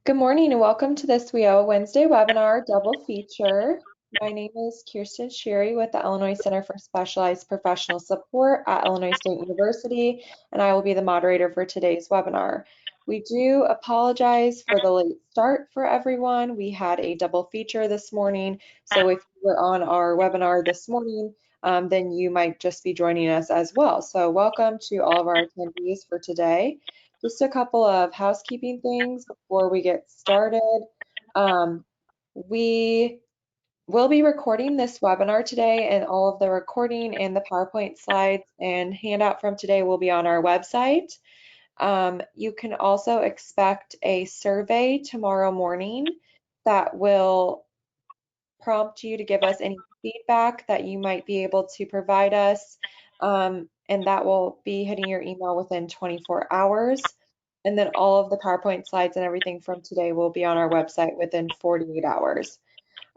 Good morning and welcome to this WIOA Wednesday webinar double feature. My name is Kirsten Sherry with the Illinois Center for Specialized Professional Support at Illinois State University, and I will be the moderator for today's webinar. We do apologize for the late start for everyone. We had a double feature this morning, so if you were on our webinar this morning, then you might just be joining us as well. So welcome to all of our attendees for today. Just a couple of housekeeping things before we get started. We will be recording this webinar today, and all of the recording and the PowerPoint slides and handout from today will be on our website. You can also expect a survey tomorrow morning that will prompt you to give us any feedback that you might be able to provide us, and that will be hitting your email within 24 hours. And then all of the PowerPoint slides and everything from today will be on our website within 48 hours.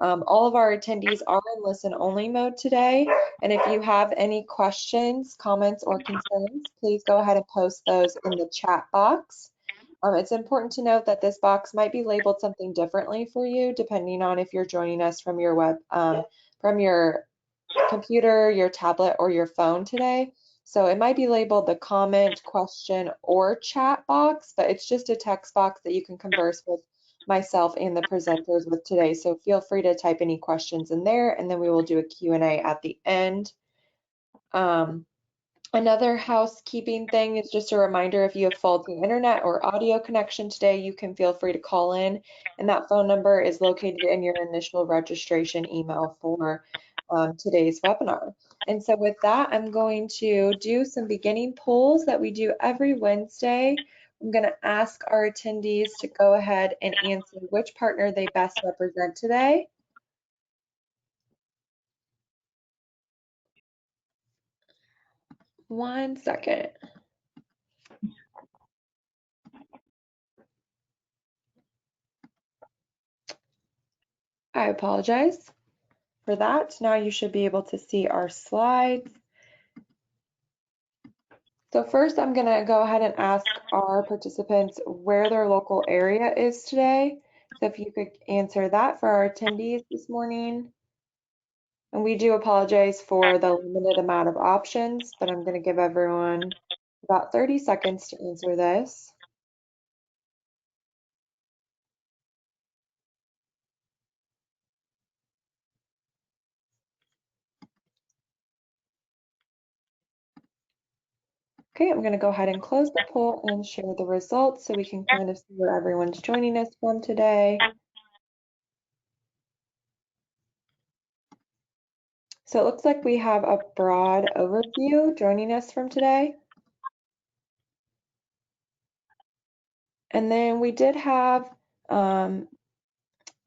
All of our attendees are in listen-only mode today, and if you have any questions, comments, or concerns, please go ahead and post those in the chat box. It's important to note that this box might be labeled something differently for you, depending on if you're joining us from your from your computer, your tablet, or your phone today. So it might be labeled the comment, question, or chat box, but it's just a text box that you can converse with myself and the presenters with today. So feel free to type any questions in there, and then we will do a Q&A at the end. Another housekeeping thing is just a reminder, if you have faulty internet or audio connection today, you can feel free to call in, and that phone number is located in your initial registration email for today's webinar. And so with that, I'm going to do some beginning polls that we do every Wednesday. I'm going to ask our attendees to go ahead and answer which partner they best represent today. One second. I apologize for that. Now you should be able to see our slides. So first, I'm going to go ahead and ask our participants where their local area is today. So if you could answer that for our attendees this morning. And we do apologize for the limited amount of options, but I'm going to give everyone about 30 seconds to answer this. Okay, I'm going to go ahead and close the poll and share the results so we can kind of see where everyone's joining us from today. So it looks like we have a broad overview joining us from today. And then we did have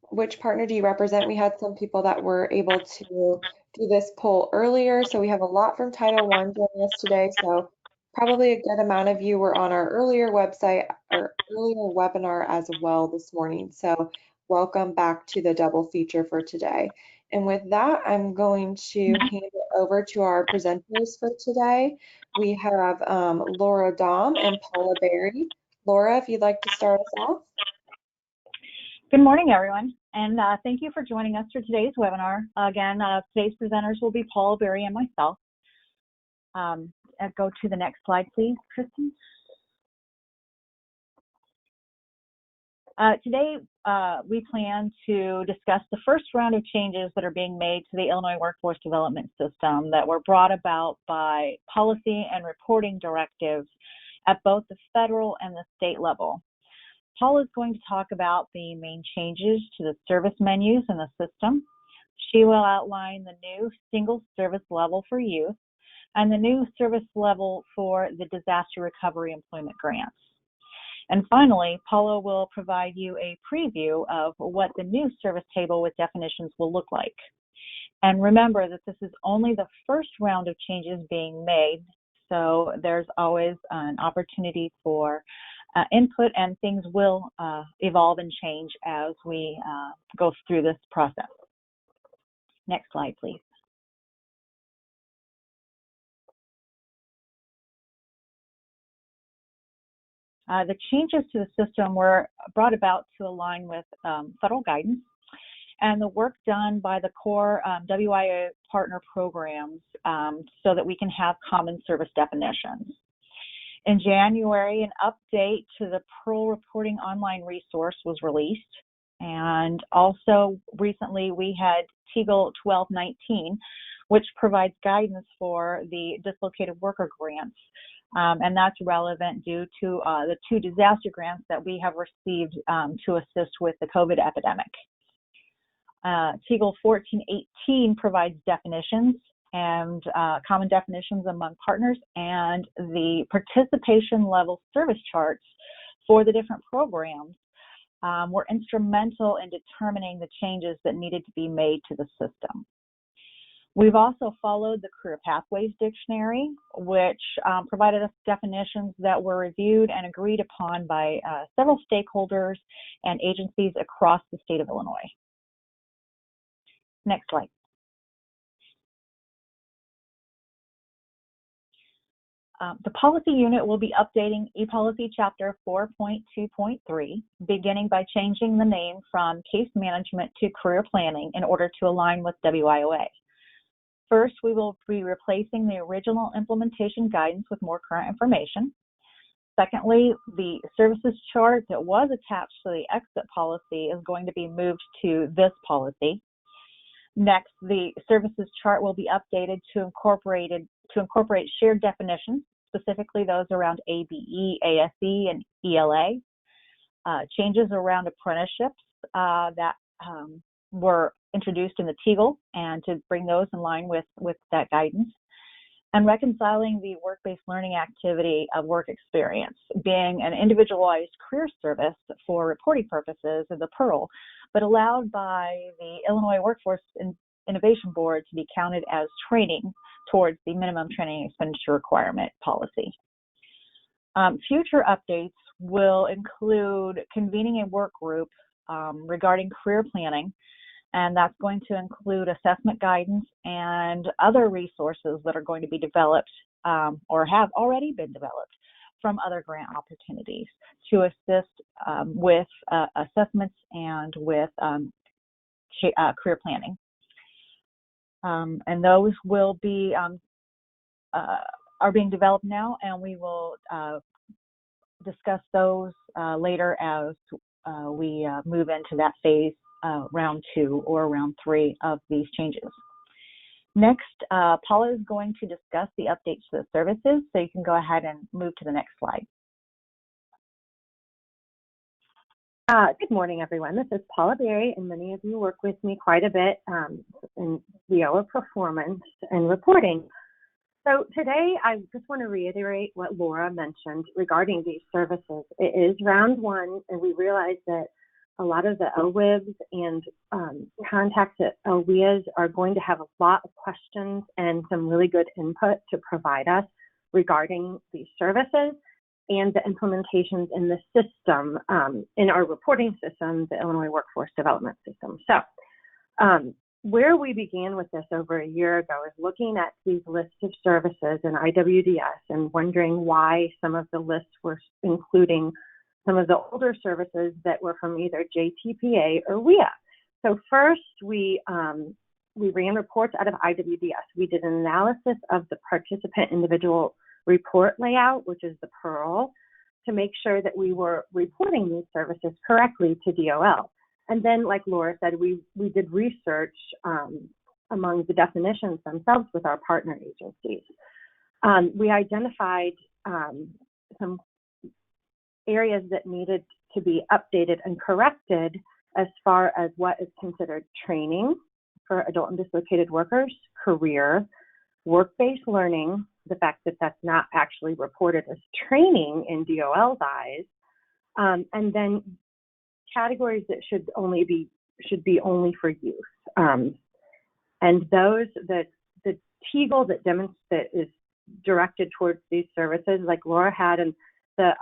which partner do you represent? We had some people that were able to do this poll earlier. So we have a lot from Title I joining us today. So probably a good amount of you were on our earlier website or earlier webinar as well this morning. So welcome back to the double feature for today. And with that, I'm going to hand it over to our presenters for today. We have Laura Dahm and Paula Berry. Laura, if you'd like to start us off. Good morning, everyone, and thank you for joining us for today's webinar. Again, today's presenters will be Paula Berry and myself. Go to the next slide, please, Kristen. Today, we plan to discuss the first round of changes that are being made to the Illinois Workforce Development System that were brought about by policy and reporting directives at both the federal and the state level. Paula is going to talk about the main changes to the service menus in the system. She will outline the new single service level for youth and the new service level for the disaster recovery employment grants. And finally, Paula will provide you a preview of what the new service table with definitions will look like. And remember that this is only the first round of changes being made, so there's always an opportunity for input, and things will evolve and change as we go through this process. Next slide, please. The changes to the system were brought about to align with federal guidance and the work done by the core WIOA partner programs so that we can have common service definitions. In January, an update to the PIRL reporting online resource was released. And also recently we had TEGL 1219, which provides guidance for the Dislocated Worker grants. And that's relevant due to the 2 disaster grants that we have received to assist with the COVID epidemic. TEGL 1418 provides definitions and common definitions among partners, and the participation level service charts for the different programs were instrumental in determining the changes that needed to be made to the system. We've also followed the Career Pathways Dictionary, which provided us definitions that were reviewed and agreed upon by several stakeholders and agencies across the state of Illinois. Next slide. The policy unit will be updating ePolicy Chapter 4.2.3, beginning by changing the name from Case Management to Career Planning in order to align with WIOA. First, we will be replacing the original implementation guidance with more current information. Secondly, the services chart that was attached to the exit policy is going to be moved to this policy. Next, the services chart will be updated to incorporate shared definitions, specifically those around ABE, ASE, and ELA. Changes around apprenticeships that were introduced in the TEGL, and to bring those in line with that guidance. And reconciling the work-based learning activity of work experience, being an individualized career service for reporting purposes of the PIRL, but allowed by the Illinois Workforce Innovation Board to be counted as training towards the minimum training expenditure requirement policy. Future updates will include convening a work group regarding career planning, and that's going to include assessment guidance and other resources that are going to be developed or have already been developed from other grant opportunities to assist with assessments and with career planning. And those will be are being developed now, and we will discuss those later as we move into that phase, round 2 or round 3 of these changes. Next, Paula is going to discuss the updates to the services, so you can go ahead and move to the next slide. Good morning, everyone. This is Paula Berry, and many of you work with me quite a bit in WIOA performance and reporting. So today, I just want to reiterate what Laura mentioned regarding these services. It is round 1, and we realize that a lot of the OWIBs and contacts at OWIAs are going to have a lot of questions and some really good input to provide us regarding these services and the implementations in the system, in our reporting system, the Illinois Workforce Development System. So where we began with this over a year ago is looking at these lists of services in IWDS and wondering why some of the lists were including some of the older services that were from either JTPA or WIA. So first, we ran reports out of IWDS. We did an analysis of the participant individual report layout, which is the PIRL, to make sure that we were reporting these services correctly to DOL. And then, like Laura said, we did research among the definitions themselves with our partner agencies. We identified some areas that needed to be updated and corrected as far as what is considered training for adult and dislocated workers, career, work-based learning, the fact that that's not actually reported as training in DOL's eyes, and then categories that should be only for youth. And those, the TEGL that is directed towards these services, like Laura had, and the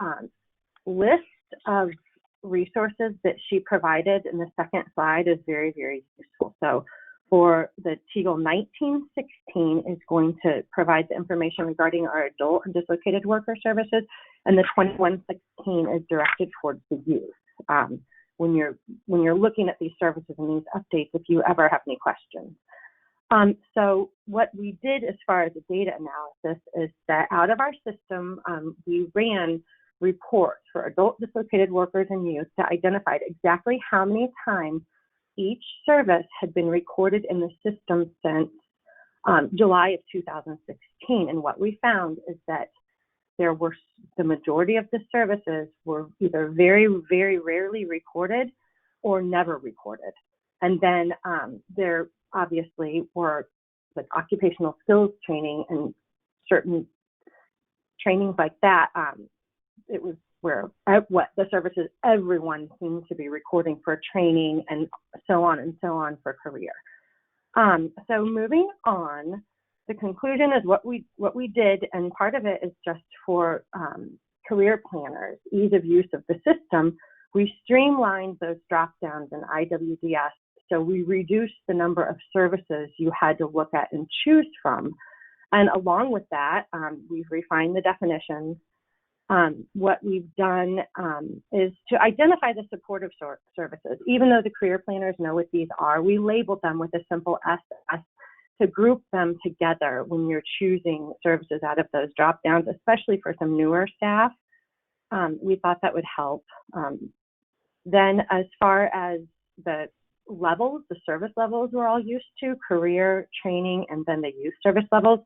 list of resources that she provided in the second slide is very, very useful. So For the TEGL 1916 is going to provide the information regarding our adult and dislocated worker services, and the 2116 is directed towards the youth. When you're looking at these services and these updates, if you ever have any questions. So what we did as far as the data analysis is that out of our system, we ran reports for adult dislocated workers and youth that identified exactly how many times each service had been recorded in the system since July of 2016. And what we found is that the majority of the services were either very, very rarely recorded or never recorded. And then there obviously were like occupational skills training and certain trainings like that. It was where what the services everyone seemed to be recording for training and so on for career. So moving on, the conclusion is what we did, and part of it is just for career planners, ease of use of the system. We streamlined those drop downs in IWDS, so we reduced the number of services you had to look at and choose from. And along with that, we've refined the definitions. What we've done is to identify the supportive services. Even though the career planners know what these are, we labeled them with a simple SS to group them together when you're choosing services out of those drop downs, especially for some newer staff. We thought that would help. Then as far as the levels, the service levels we're all used to, career, training, and then the youth service levels,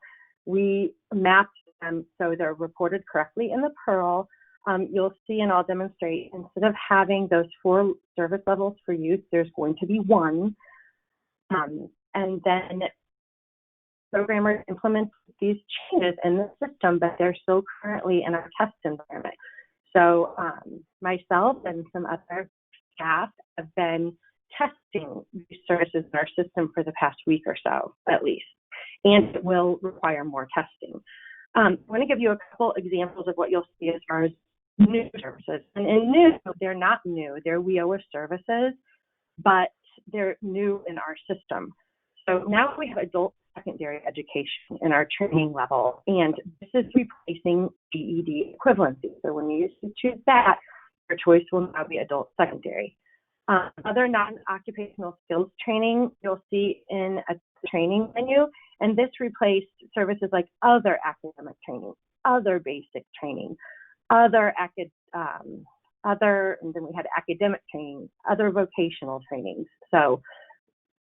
we mapped them so they're reported correctly in the PIRL. You'll see, and I'll demonstrate, instead of having those 4 service levels for youth, there's going to be 1. And then programmers implement these changes in the system, but they're still currently in our test environment. So myself and some other staff have been testing these services in our system for the past week or so, at least, and it will require more testing. I want to give you a couple examples of what you'll see as far as new services. And in new, they're not new, they're WIOA services, but they're new in our system. So now we have adult secondary education in our training level, and this is replacing GED equivalency. So when you used to choose that, your choice will now be adult secondary. Other non-occupational skills training you'll see in a training menu, and this replaced services like other academic training, other basic training, and then we had academic training, other vocational trainings. So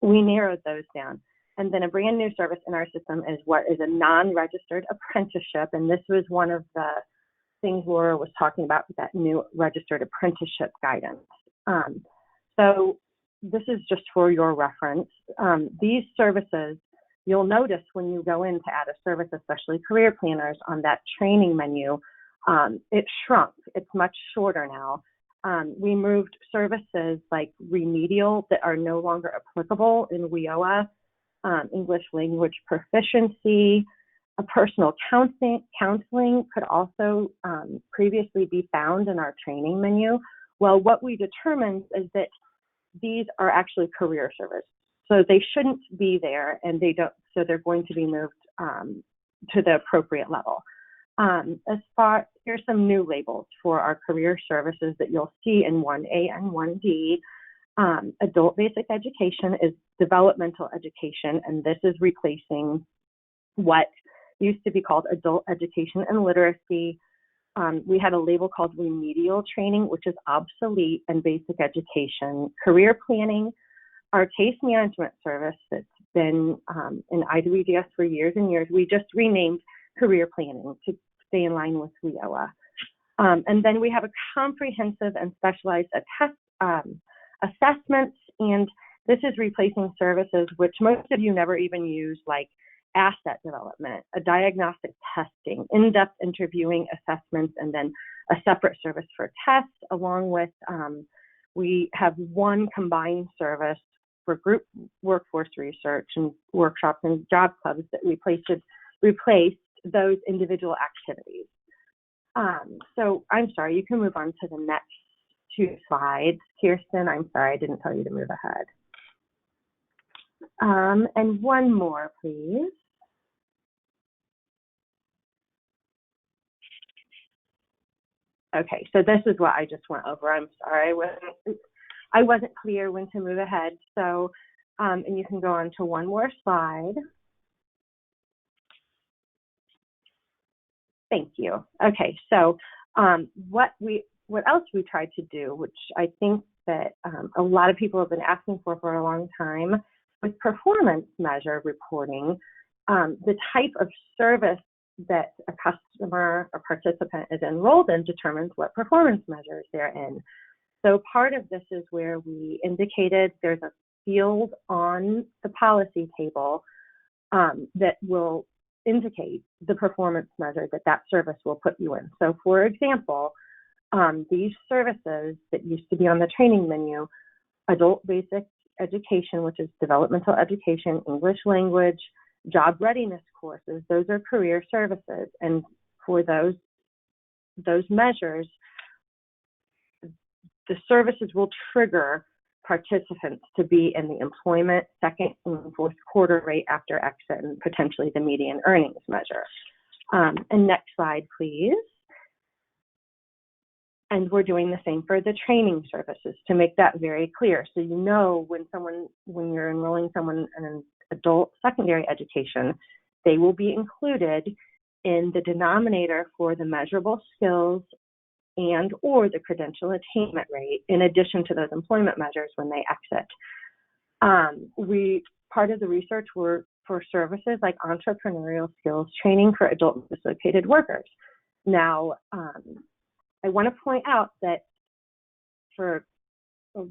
we narrowed those down. And then a brand new service in our system is what is a non-registered apprenticeship. And this was one of the things Laura was talking about with that new registered apprenticeship guidance. So this is just for your reference. These services, you'll notice when you go in to add a service, especially career planners, on that training menu, it shrunk. It's much shorter now. We moved services like remedial that are no longer applicable in WIOA, English language proficiency, a personal counseling could also previously be found in our training menu. Well, what we determined is that these are actually career services, so they shouldn't be there, and they don't. So they're going to be moved to the appropriate level. Here's some new labels for our career services that you'll see in 1A and 1D. Adult basic education is developmental education, and this is replacing what used to be called adult education and literacy. We had a label called remedial training, which is obsolete, and basic education. Career planning, our case management service that's been in IWDS for years and years, we just renamed career planning to stay in line with WIOA. And then we have a comprehensive and specialized assessments, and this is replacing services which most of you never even use, like asset development, a diagnostic testing, in-depth interviewing assessments, and then a separate service for tests, along with we have one combined service for group workforce research and workshops and job clubs that replaced those individual activities. So I'm sorry, you can move on to the next 2 slides. Kirsten, I'm sorry, I didn't tell you to move ahead. And one more, please. Okay, so this is what I just went over. I'm sorry, I wasn't clear when to move ahead. So, and you can go on to one more slide. Thank you. Okay, so what else we tried to do, which I think that a lot of people have been asking for a long time, with performance measure reporting, the type of service that a customer or participant is enrolled in determines what performance measures they're in. So part of this is where we indicated there's a field on the policy table that will indicate the performance measure that that service will put you in. So for example, these services that used to be on the training menu, adult basic education, which is developmental education, English language, job readiness courses, those are career services. And for those measures, the services will trigger participants to be in the employment second and fourth quarter rate after exit and potentially the median earnings measure. And next slide, please. And we're doing the same for the training services to make that very clear. So you know when you're enrolling someone in an adult secondary education, they will be included in the denominator for the measurable skills and or the credential attainment rate, in addition to those employment measures when they exit. Part of the research were for services like entrepreneurial skills training for adult dislocated workers. Now, I want to point out that for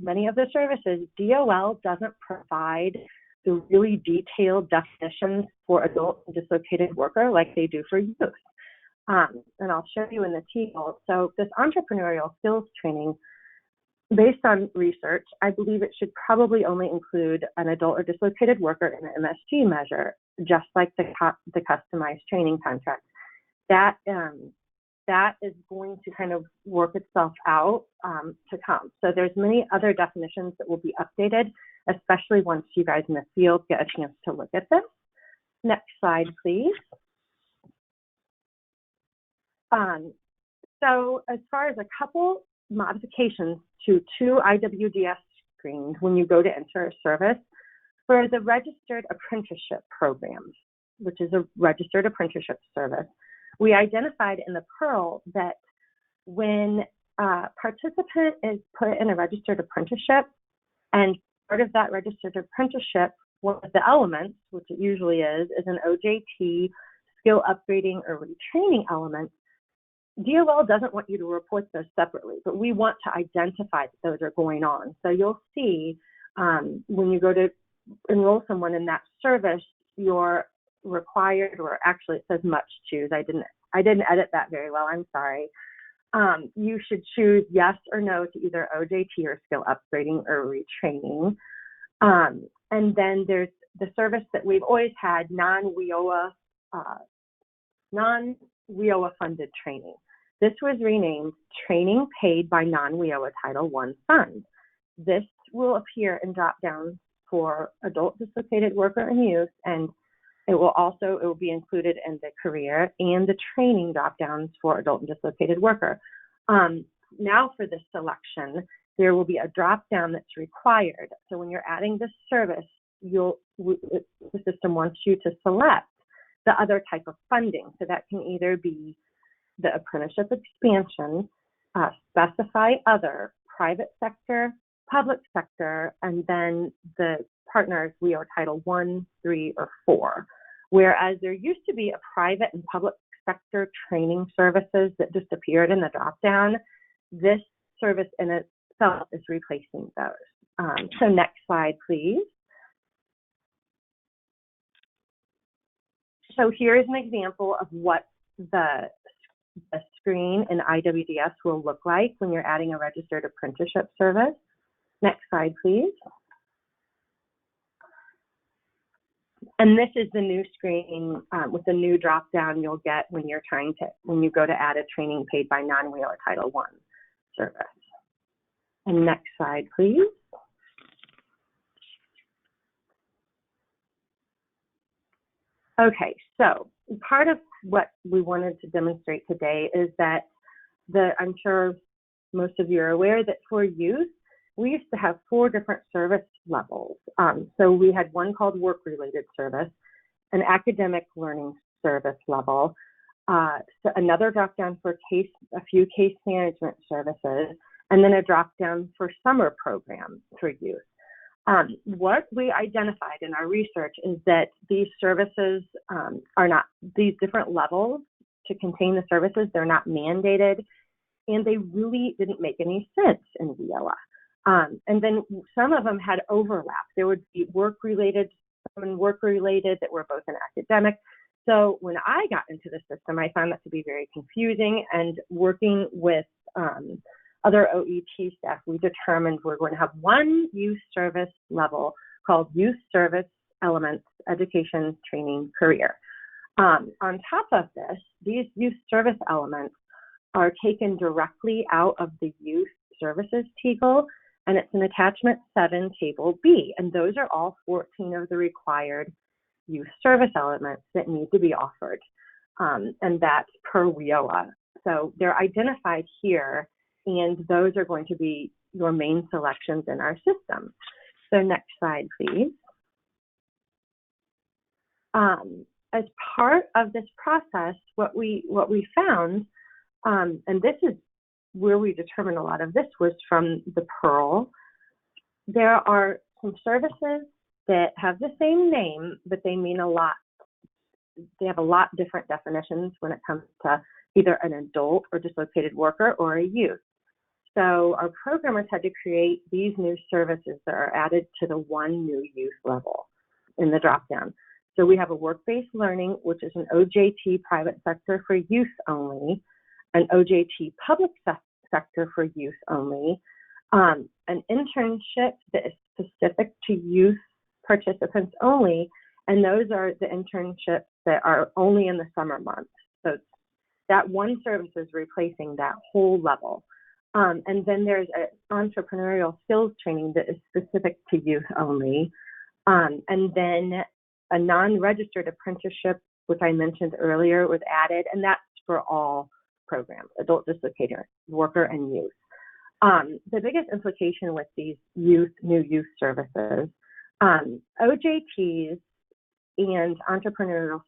many of the services, DOL doesn't provide the really detailed definitions for adult dislocated worker like they do for youth. And I'll show you in the TEGL. So this entrepreneurial skills training, based on research, I believe it should probably only include an adult or dislocated worker in an MSG measure, just like the customized training contract. That is going to kind of work itself out to come. So there's many other definitions that will be updated, especially once you guys in the field get a chance to look at this. Next slide, please. So as far as a couple modifications to 2 IWDS screens when you go to enter a service, for the registered apprenticeship programs, which is a registered apprenticeship service, we identified in the PIRL that when a participant is put in a registered apprenticeship, and part of that registered apprenticeship, one of the elements, which it usually is an OJT, skill upgrading or retraining element, DOL doesn't want you to report those separately, but we want to identify that those are going on. So you'll see when you go to enroll someone in that service, you're required, or actually it says must choose. I didn't edit that very well. I'm sorry. You should choose yes or no to either OJT or skill upgrading or retraining. And then there's the service that we've always had, non-WIOA funded training. This was renamed Training Paid by Non-WIOA Title I Funds. This will appear in drop-downs for adult dislocated worker and youth, and it will be included in the career and the training drop-downs for adult and dislocated worker. Now for this selection, there will be a drop-down that's required. So when you're adding this service, the system wants you to select the other type of funding. So that can either be the apprenticeship expansion, specify other, private sector, public sector, and then the partners, we are Title 1, 3, or 4. Whereas there used to be a private and public sector training services that disappeared in the drop-down, this service in itself is replacing those. So next slide, please. So here's an example of what the screen in IWDS will look like when you're adding a registered apprenticeship service. Next slide, please. And this is the new screen with the new drop-down you'll get when you go to add a training paid by non-WIOA Title I service. And next slide, please. Okay, so part of what we wanted to demonstrate today is that I'm sure most of you are aware that for youth, we used to have 4 different service levels. So we had one called work-related service, an academic learning service level, so another drop-down for a few case management services, and then a drop-down for summer programs for youth. What we identified in our research is that these services are not, these different levels to contain the services, they're not mandated, and they really didn't make any sense in WIOA. And then some of them had overlap. There would be work-related, some work-related that were both in academic. So when I got into the system, I found that to be very confusing, and working with other OET staff, we determined we're going to have one youth service level called Youth Service Elements, Education, Training, Career. On top of this, these youth service elements are taken directly out of the Youth Services TEGL, and it's an attachment 7, table B, and those are all 14 of the required youth service elements that need to be offered, and that's per WIOA. So they're identified here, and those are going to be your main selections in our system. So next slide, please. As part of this process, what we found, and this is where we determined a lot of this was from the PIRL. There are some services that have the same name, but they mean a lot. They have a lot different definitions when it comes to either an adult or dislocated worker or a youth. So our programmers had to create these new services that are added to the one new youth level in the dropdown. So we have a work-based learning, which is an OJT private sector for youth only, an OJT public sector for youth only, an internship that is specific to youth participants only, and those are the internships that are only in the summer months. So that one service is replacing that whole level. And then there's an entrepreneurial skills training that is specific to youth only. And then a non-registered apprenticeship, which I mentioned earlier, was added, and that's for all programs, adult dislocated worker and youth. The biggest implication with these new youth services, OJTs and entrepreneurial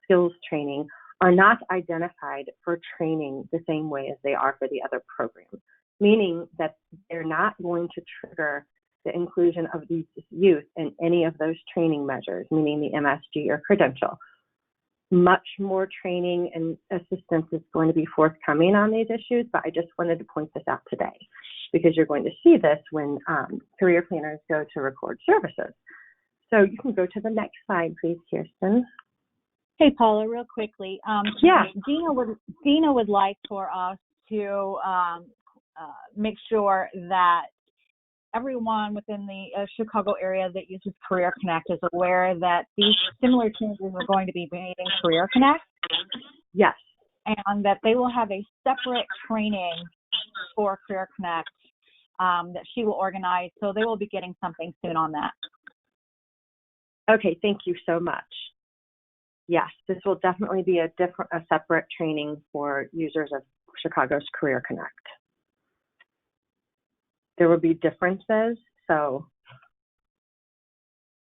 skills training are not identified for training the same way as they are for the other programs, meaning that they're not going to trigger the inclusion of these youth in any of those training measures, meaning the MSG or credential. Much more training and assistance is going to be forthcoming on these issues, but I just wanted to point this out today because you're going to see this when career planners go to record services. So you can go to the next slide, please, Kirsten. Hey, Paula, real quickly. Yeah. Dina would like for us to make sure that everyone within the Chicago area that uses Career Connect is aware that these similar changes are going to be made in Career Connect. Yes. And that they will have a separate training for Career Connect that she will organize. So they will be getting something soon on that. Okay, thank you so much. Yes, this will definitely be a separate training for users of Chicago's Career Connect. There will be differences, so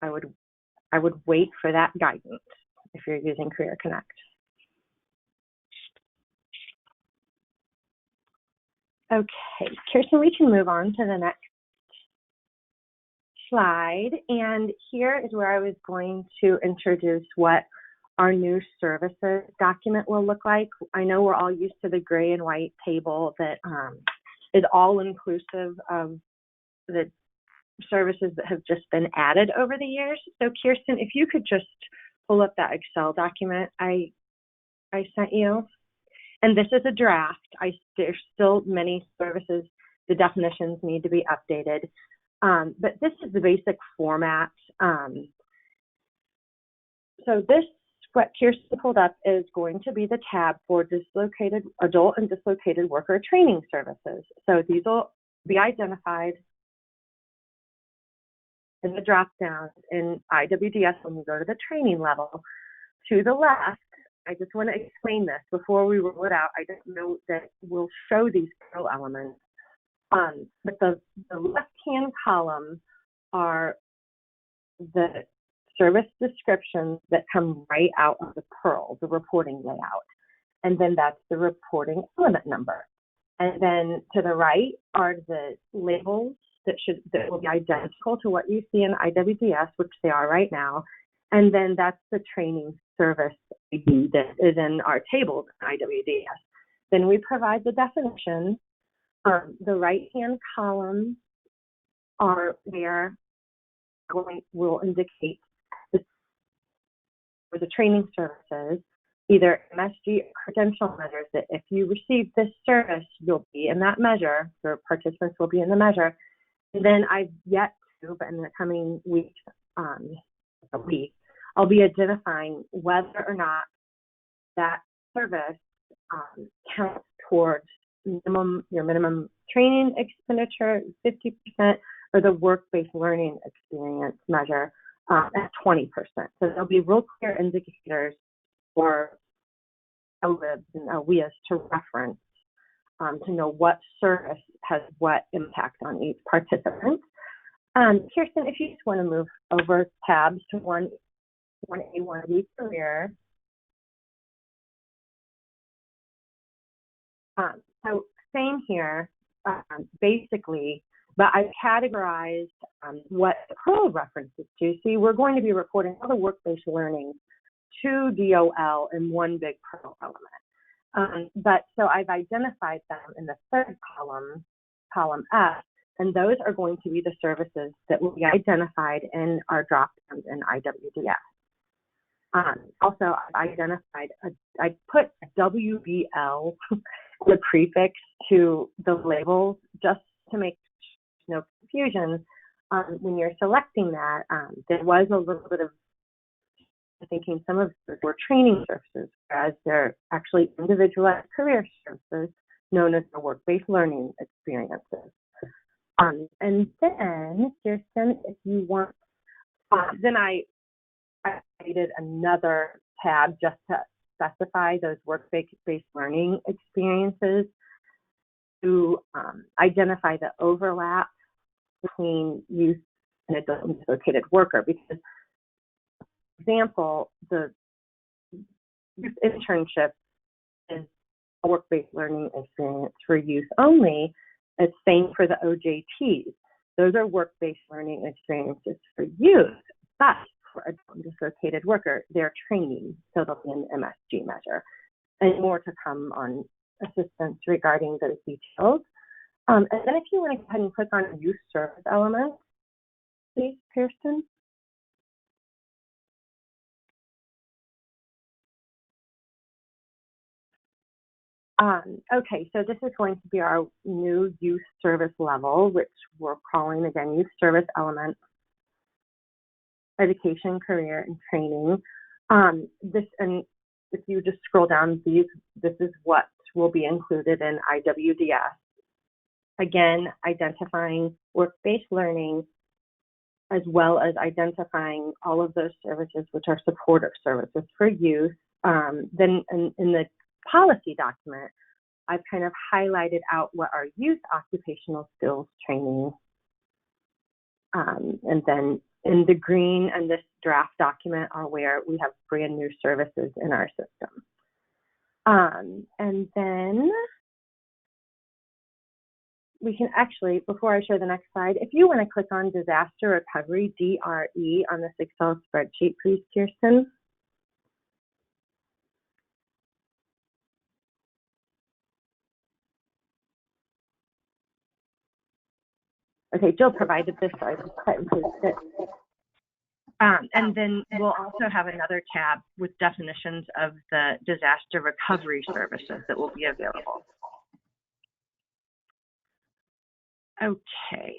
I would wait for that guidance if you're using Career Connect. Okay, Kirsten, we can move on to the next slide, and here is where I was going to introduce what our new services document will look like. I know we're all used to the gray and white table that is all inclusive of the services that have just been added over the years. So Kirsten, if you could just pull up that Excel document I sent you. And this is a draft. There's still many services, the definitions need to be updated. But this is the basic format. So this, what Kirsten pulled up, is going to be the tab for adult and dislocated worker training services. So these will be identified in the drop down in IWDS when you go to the training level. To the left, I just want to explain this before we roll it out. I don't know that we'll show these PIRL elements, but the left-hand column are the service descriptions that come right out of the PIRL, the reporting layout. And then that's the reporting element number. And then to the right are the labels that will be identical to what you see in IWDS, which they are right now. And then that's the training service ID that is in our tables in IWDS. Then we provide the definition. The right-hand columns are where will indicate for the training services, either MSG or credential measures, that if you receive this service, you'll be in that measure, your participants will be in the measure. And then I've yet to, but in the coming weeks, I'll be identifying whether or not that service counts towards your minimum training expenditure, 50%, or the work-based learning experience measure at 20%. So there'll be real clear indicators for LIBs and WIAs to reference to know what service has what impact on each participant. Kirsten, if you just want to move over tabs to 1A, 1B career. So same here, basically, but I've categorized what the PIRL references to. See, we're going to be reporting all the work-based learning to DOL in one big PIRL element. But so I've identified them in the third column, column F, and those are going to be the services that will be identified in our drop-downs in IWDS. Also, I've identified, I put WBL, the prefix to the labels, just to make no confusion. When you're selecting that, there was a little bit of thinking some of those were training services, whereas they're actually individualized career services known as the work-based learning experiences. And then, Kirsten, if you want, then I created another tab just to specify those work-based learning experiences to identify the overlap between youth and adult and dislocated worker. Because, for example, the youth internship is a work-based learning experience for youth only. It's same for the OJTs. Those are work-based learning experiences for youth, but for adult and dislocated worker, they're training, so they'll be an MSG measure. And more to come on assistance regarding those details. And then if you want to go ahead and click on youth service elements, please, Kirsten. Okay, so this is going to be our new youth service level, which we're calling, again, youth service element, education, career, and training. And if you just scroll down, this is what will be included in IWDS. Again, identifying work-based learning, as well as identifying all of those services which are supportive services for youth. Then in the policy document, I've kind of highlighted out what our youth occupational skills training, and then in the green and this draft document are where we have brand new services in our system. And then we can actually, before I show the next slide, if you want to click on disaster recovery, DRE, on this Excel spreadsheet, please, Kirsten. Okay, Jill provided this, so I just cut and paste it. And then we'll also have another tab with definitions of the disaster recovery services that will be available. Okay.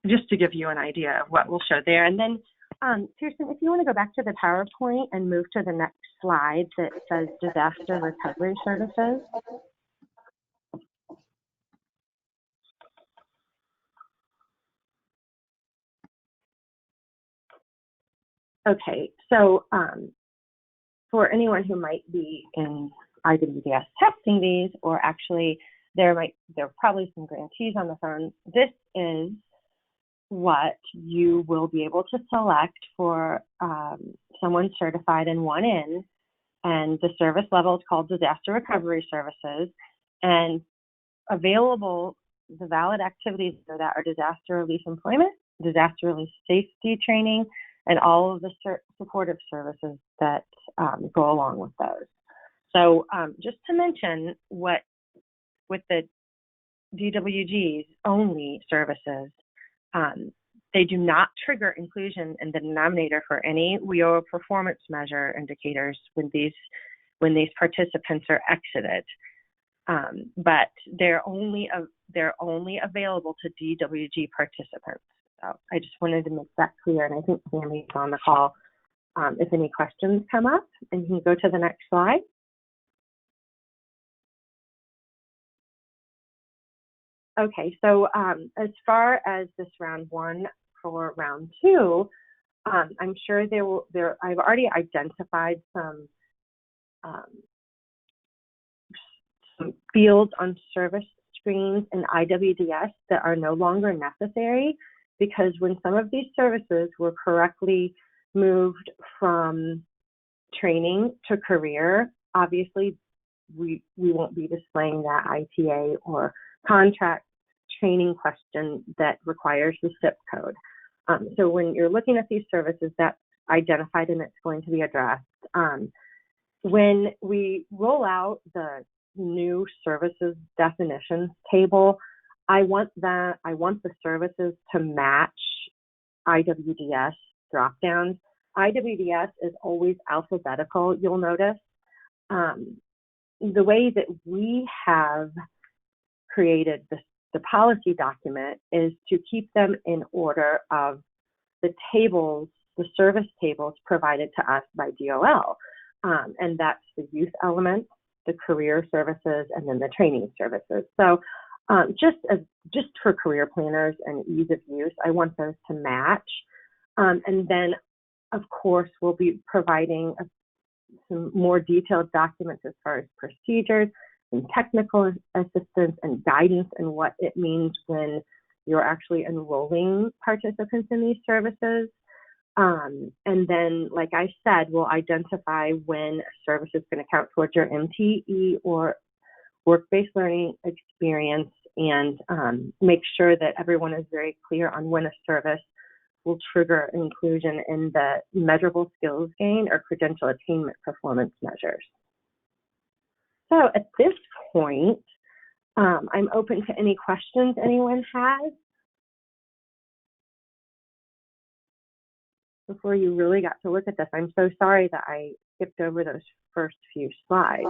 Just to give you an idea of what we'll show there. And then, Kirsten, if you want to go back to the PowerPoint and move to the next slide that says disaster recovery services. Okay, So for anyone who might be in IWDS testing these, or actually there are probably some grantees on the phone, this is what you will be able to select for someone certified in 1N, and the service level is called Disaster Recovery Services, and available, the valid activities for that are disaster relief employment, disaster relief safety training, and all of the supportive services that go along with those. So just to mention, with the DWG's only services, they do not trigger inclusion in the denominator for any WIOA performance measure indicators when these participants are exited. But they're only available to DWG participants. So I just wanted to make that clear, and I think Sammy's on the call if any questions come up. And you can go to the next slide. Okay, so as far as this round one, for round two, I'm sure I've already identified some fields on service screens in IWDS that are no longer necessary, because when some of these services were correctly moved from training to career, obviously we won't be displaying that ITA or contract training question that requires the SIP code. So when you're looking at these services, that's identified and it's going to be addressed. When we roll out the new services definitions table, I want the services to match IWDS dropdowns. IWDS is always alphabetical, you'll notice. The way that we have created the policy document is to keep them in order of the tables, the service tables provided to us by DOL. And that's the youth element, the career services, and then the training services. So just for career planners and ease of use, I want those to match. And then, of course, we'll be providing some more detailed documents as far as procedures and technical assistance and guidance and what it means when you're actually enrolling participants in these services. And then, like I said, we'll identify when a service is going to count towards your MTE or work-based learning experience, and make sure that everyone is very clear on when a service will trigger inclusion in the measurable skills gain or credential attainment performance measures. So at this point, I'm open to any questions anyone has before you really got to look at this. I'm so sorry that I skipped over those first few slides.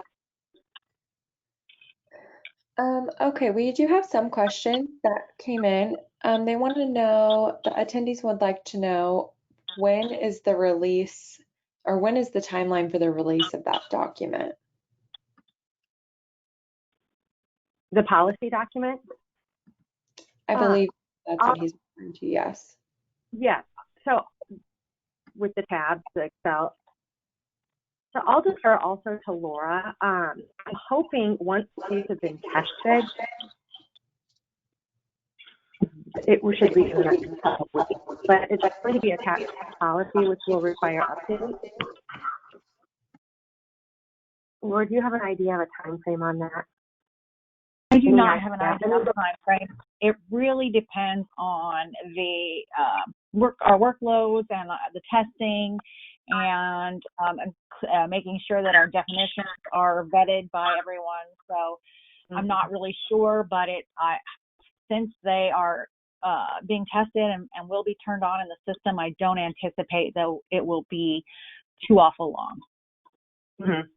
Okay, we do have some questions that came in. They want to know, the attendees would like to know, when is the release, or when is the timeline for the release of that document? The policy document? I believe that's what he's referring to, yes. Yeah, so with the tabs, the Excel. So I'll defer also to Laura. I'm hoping once these have been tested, it should be in the next couple of weeks, but it's going to be attached to policy, which will require updates. Laura, do you have an idea of a time frame on that? I do not have an idea of the time frame. It really depends on the our workloads and the testing, and making sure that our definitions are vetted by everyone. So I'm not really sure, but since they are being tested and will be turned on in the system, I don't anticipate that it will be too awful long. Mm-hmm.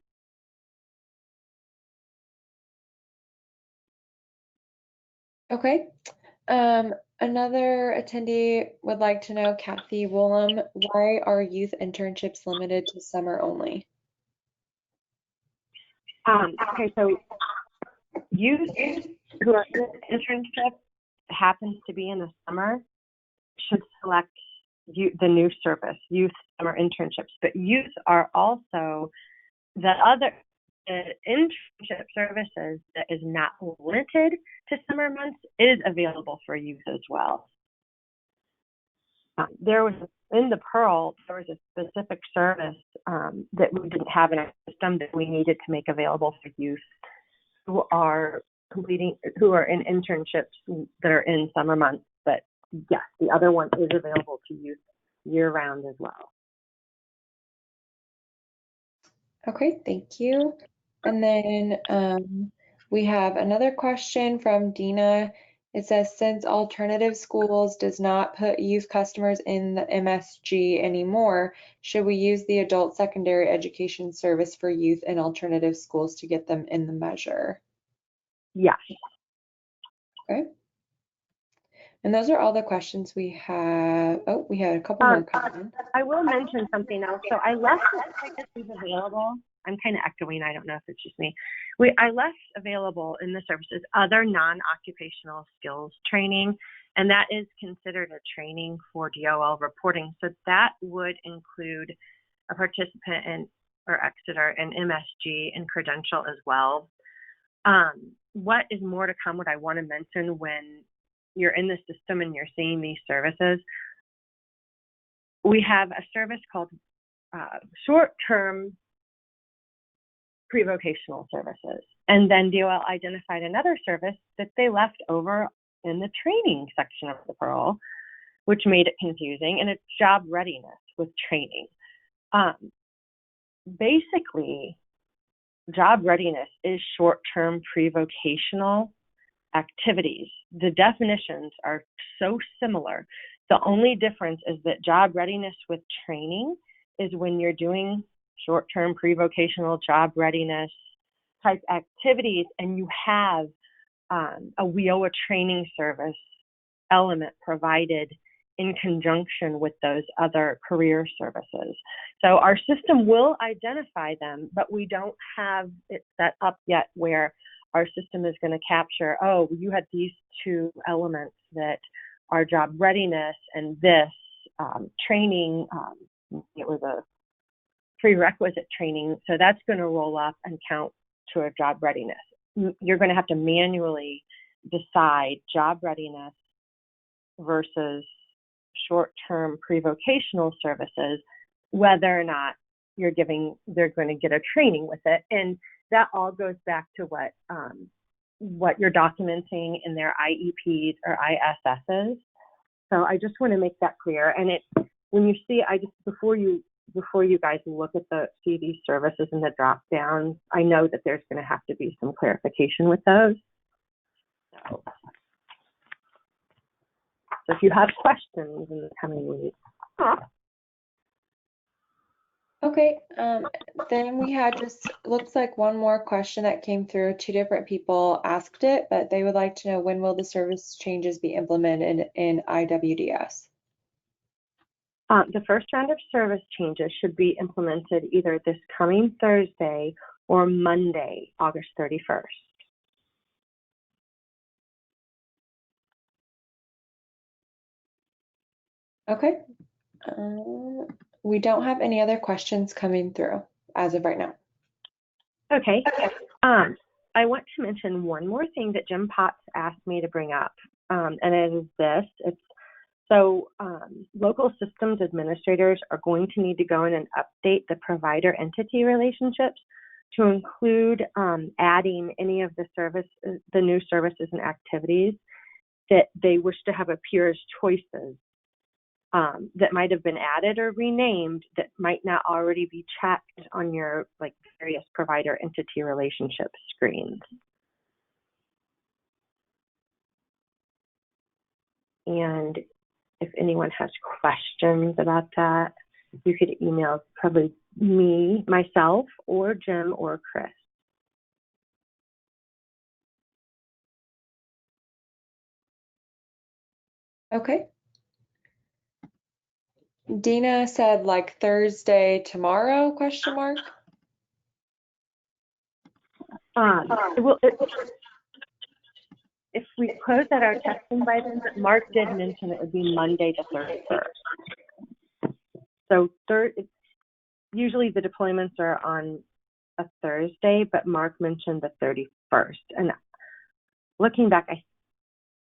Okay. Another attendee would like to know, Kathy Woolham, why are youth internships limited to summer only? Okay, so youth who are in an internship happens to be in the summer should select the new service, youth summer internships, but youth are also the internship services that is not limited to summer months is available for youth as well. In the PIRL, there was a specific service that we didn't have in our system that we needed to make available for youth who are in internships that are in summer months. But yes, the other one is available to youth year-round as well. Okay, thank you. And then we have another question from Dina. It says, since Alternative Schools does not put youth customers in the MSG anymore, should we use the Adult Secondary Education Service for youth in Alternative Schools to get them in the measure? Yes. Okay. And those are all the questions we have. Oh, we had a couple more coming. I will mention something else. So I left this available. I'm kind of echoing. I don't know if it's just me. I left available in the services other non-occupational skills training, and that is considered a training for DOL reporting. So that would include a participant in or Exeter and MSG and credential as well. What is more to come, what I want to mention when you're in the system and you're seeing these services, we have a service called short-term pre-vocational services. And then DOL identified another service that they left over in the training section of the PIRL, which made it confusing, and it's job readiness with training. Basically, job readiness is short-term pre-vocational activities. The definitions are so similar. The only difference is that job readiness with training is when you're doing short-term pre-vocational job readiness type activities and you have a WIOA training service element provided in conjunction with those other career services. So our system will identify them, but we don't have it set up yet where our system is going to capture, oh, you had these two elements that are job readiness and this training, it was a prerequisite training, so that's going to roll up and count to a job readiness. You're going to have to manually decide job readiness versus short-term pre-vocational services, whether or not they're going to get a training with it. And that all goes back to what you're documenting in their IEPs or ISSs. So I just want to make that clear. And when you see, before you guys look at see these services in the drop down, I know that there's going to have to be some clarification with those. So if you have questions in the coming weeks. Okay, then we had looks like one more question that came through. Two different people asked it, but they would like to know, when will the service changes be implemented in IWDS? The first round of service changes should be implemented either this coming Thursday or Monday, August 31st. Okay. We don't have any other questions coming through as of right now. Okay. I want to mention one more thing that Jim Potts asked me to bring up, and it is this. Local systems administrators are going to need to go in and update the provider-entity relationships to include adding any of the new services and activities that they wish to have appear as choices that might have been added or renamed that might not already be checked on your various provider-entity relationship screens. And if anyone has questions about that, you could email probably myself, or Jim, or Chris. Okay. Dina said Thursday, tomorrow, question mark? If we close out our testing by then, Mark did mention it would be Monday the 31st. So usually the deployments are on a Thursday, but Mark mentioned the 31st. And looking back, I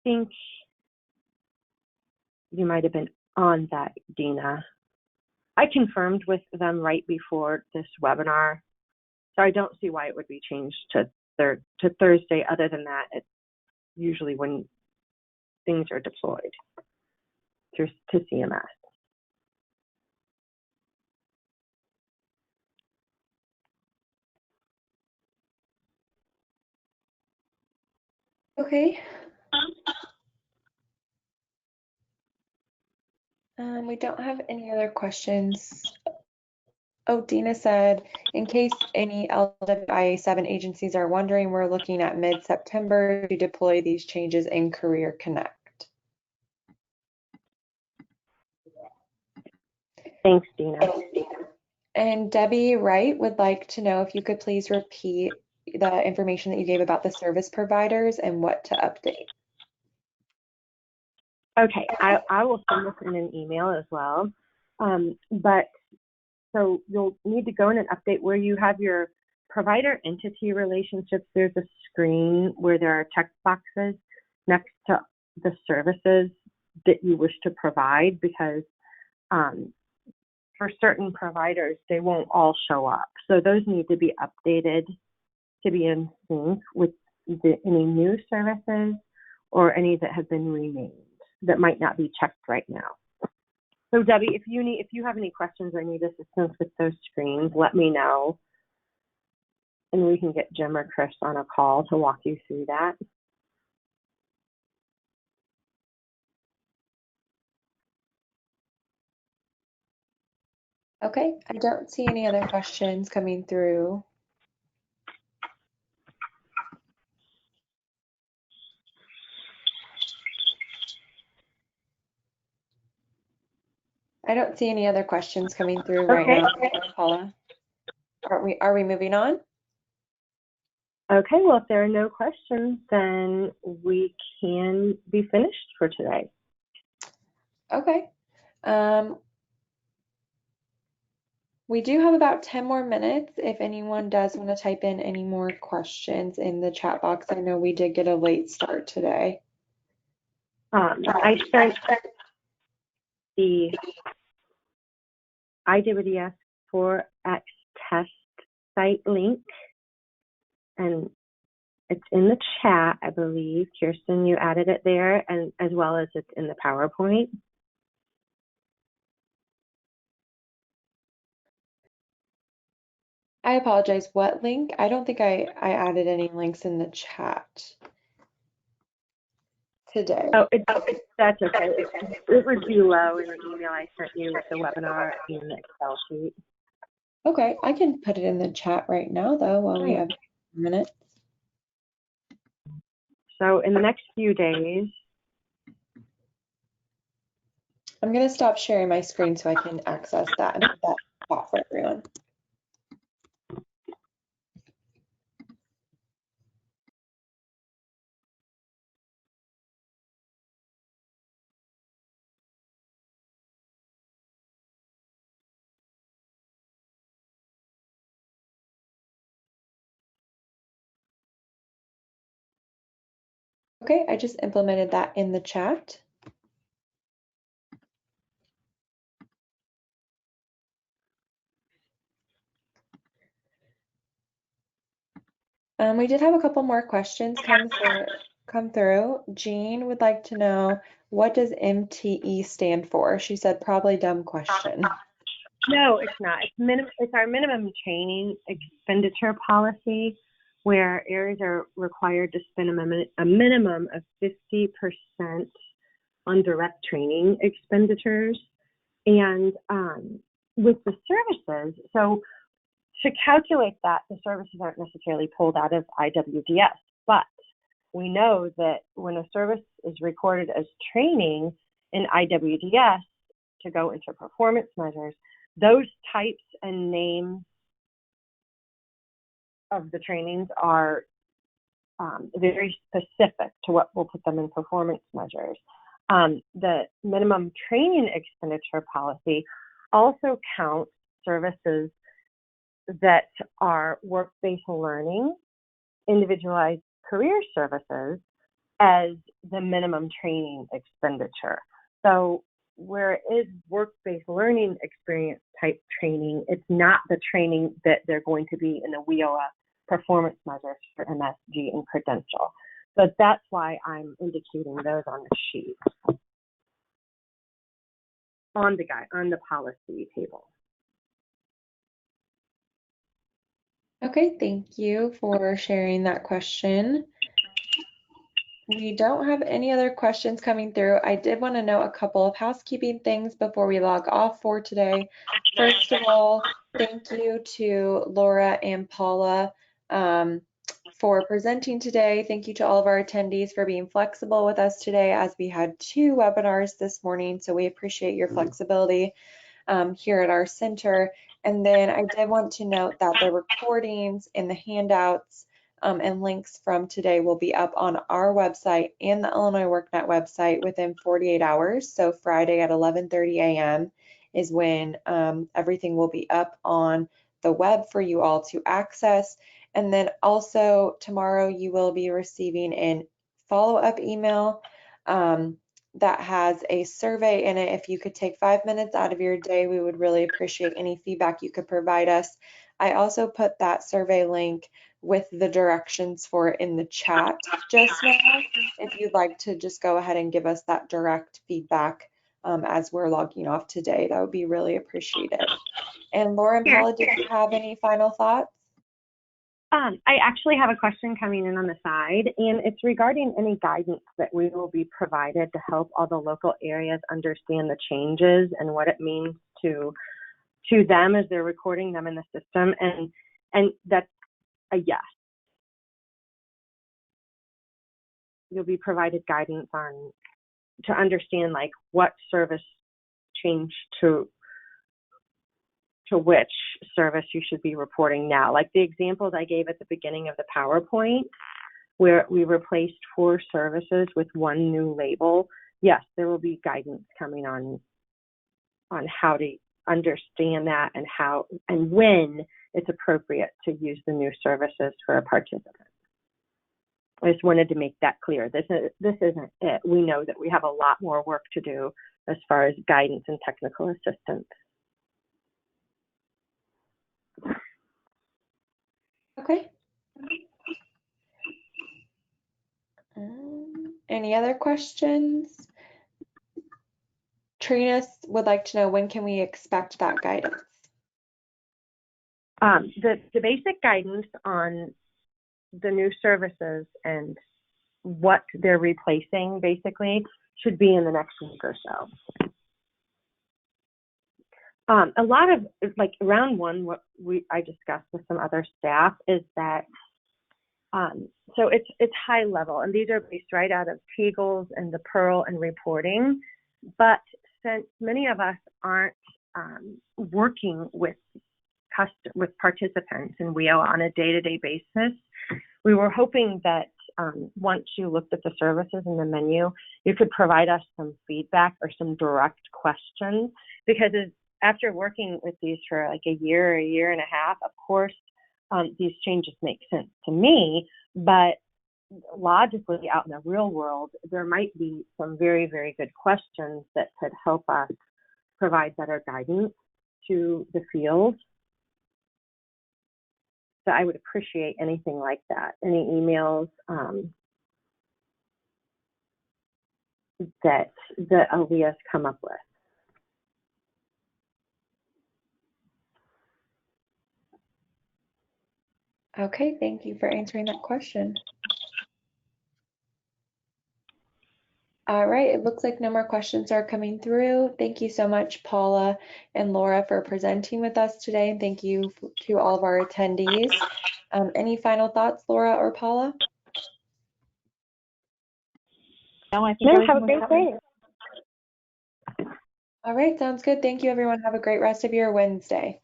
think you might have been on that, Dina. I confirmed with them right before this webinar, so I don't see why it would be changed to Thursday. Other than that, it's usually when things are deployed to CMS. Okay. We don't have any other questions. Oh, Dina said, in case any LWIA 7 agencies are wondering, we're looking at mid-September to deploy these changes in Career Connect. Thanks, Dina. And Debbie Wright would like to know if you could please repeat the information that you gave about the service providers and what to update. Okay, I will send this in an email as well. But so you'll need to go in and update where you have your provider entity relationships. There's a screen where there are text boxes next to the services that you wish to provide, because for certain providers, they won't all show up. So those need to be updated to be in sync with any new services or any that have been renamed that might not be checked right now. So Debbie, if you have any questions or need assistance with those screens, let me know, and we can get Jim or Chris on a call to walk you through that. Okay, I don't see any other questions coming through. I don't see any other questions coming through right now, Paula. Are we moving on? Okay, well, if there are no questions, then we can be finished for today. Okay. We do have about 10 more minutes if anyone does want to type in any more questions in the chat box. I know we did get a late start today. I sent the IWDS 4X test site link, and it's in the chat, I believe. Kirsten, you added it there, and as well as it's in the PowerPoint. I apologize, what link? I don't think I added any links in the chat today. Oh, that's okay. It was below in the email I sent you with the webinar in the Excel sheet. Okay, I can put it in the chat right now though while we have a minute. So in the next few days, I'm going to stop sharing my screen so I can access that spot for everyone. Okay, I just implemented that in the chat. We did have a couple more questions come through. Jean would like to know, what does MTE stand for? She said, probably dumb question. no, it's not. It's our minimum training expenditure policy, where areas are required to spend a minimum of 50% on direct training expenditures. And with the services, so to calculate that, the services aren't necessarily pulled out of IWDS, but we know that when a service is recorded as training in IWDS to go into performance measures, those types and names of the trainings are very specific to what will put them in performance measures. The minimum training expenditure policy also counts services that are work-based learning, individualized career services as the minimum training expenditure. So where it is work-based learning experience type training, it's not the training that they're going to be in the WIOA performance measures for MSG and credential. So that's why I'm indicating those on the sheet, on the policy table. Okay, thank you for sharing that question. We don't have any other questions coming through. I did want to note a couple of housekeeping things before we log off for today. First of all, thank you to Laura and Paula for presenting today. Thank you to all of our attendees for being flexible with us today, as we had 2 webinars this morning, so we appreciate your flexibility here at our center. And then I did want to note that the recordings and the handouts and links from today will be up on our website and the Illinois WorkNet website within 48 hours. So Friday at 11:30 a.m. is when everything will be up on the web for you all to access. And then also tomorrow you will be receiving a follow-up email that has a survey in it. If you could take 5 minutes out of your day, we would really appreciate any feedback you could provide us. I also put that survey link with the directions for it in the chat just now. If you'd like to just go ahead and give us that direct feedback as we're logging off today, that would be really appreciated. And Laura and Paula, did you have any final thoughts? I actually have a question coming in on the side, and it's regarding any guidance that we will be provided to help all the local areas understand the changes and what it means to them as they're recording them in the system, and that's a yes. You'll be provided guidance on to understand like what service changed to which service you should be reporting now. Like the examples I gave at the beginning of the PowerPoint, where we replaced 4 services with 1 new label. Yes, there will be guidance coming on how to understand that and how and when it's appropriate to use the new services for a participant. I just wanted to make that clear. This isn't it. We know that we have a lot more work to do as far as guidance and technical assistance. Okay. Any other questions? Trina would like to know, when can we expect that guidance? The basic guidance on the new services and what they're replacing basically should be in the next week or so. A lot of, like round 1, what I discussed with some other staff is that, so it's high level, and these are based right out of TEGLs and the PIRL and reporting. But since many of us aren't working with participants in WIOA on a day-to-day basis, we were hoping that once you looked at the services in the menu, you could provide us some feedback or some direct questions, because after working with these for like a year and a half, of course, these changes make sense to me, but logically out in the real world, there might be some very, very good questions that could help us provide better guidance to the field. So I would appreciate anything like that, any emails that the LVS come up with. Okay, thank you for answering that question. All right, it looks like no more questions are coming through. Thank you so much, Paula and Laura, for presenting with us today. And thank you to all of our attendees. Any final thoughts, Laura or Paula? No, I think have a great day. All right, sounds good. Thank you, everyone. Have a great rest of your Wednesday.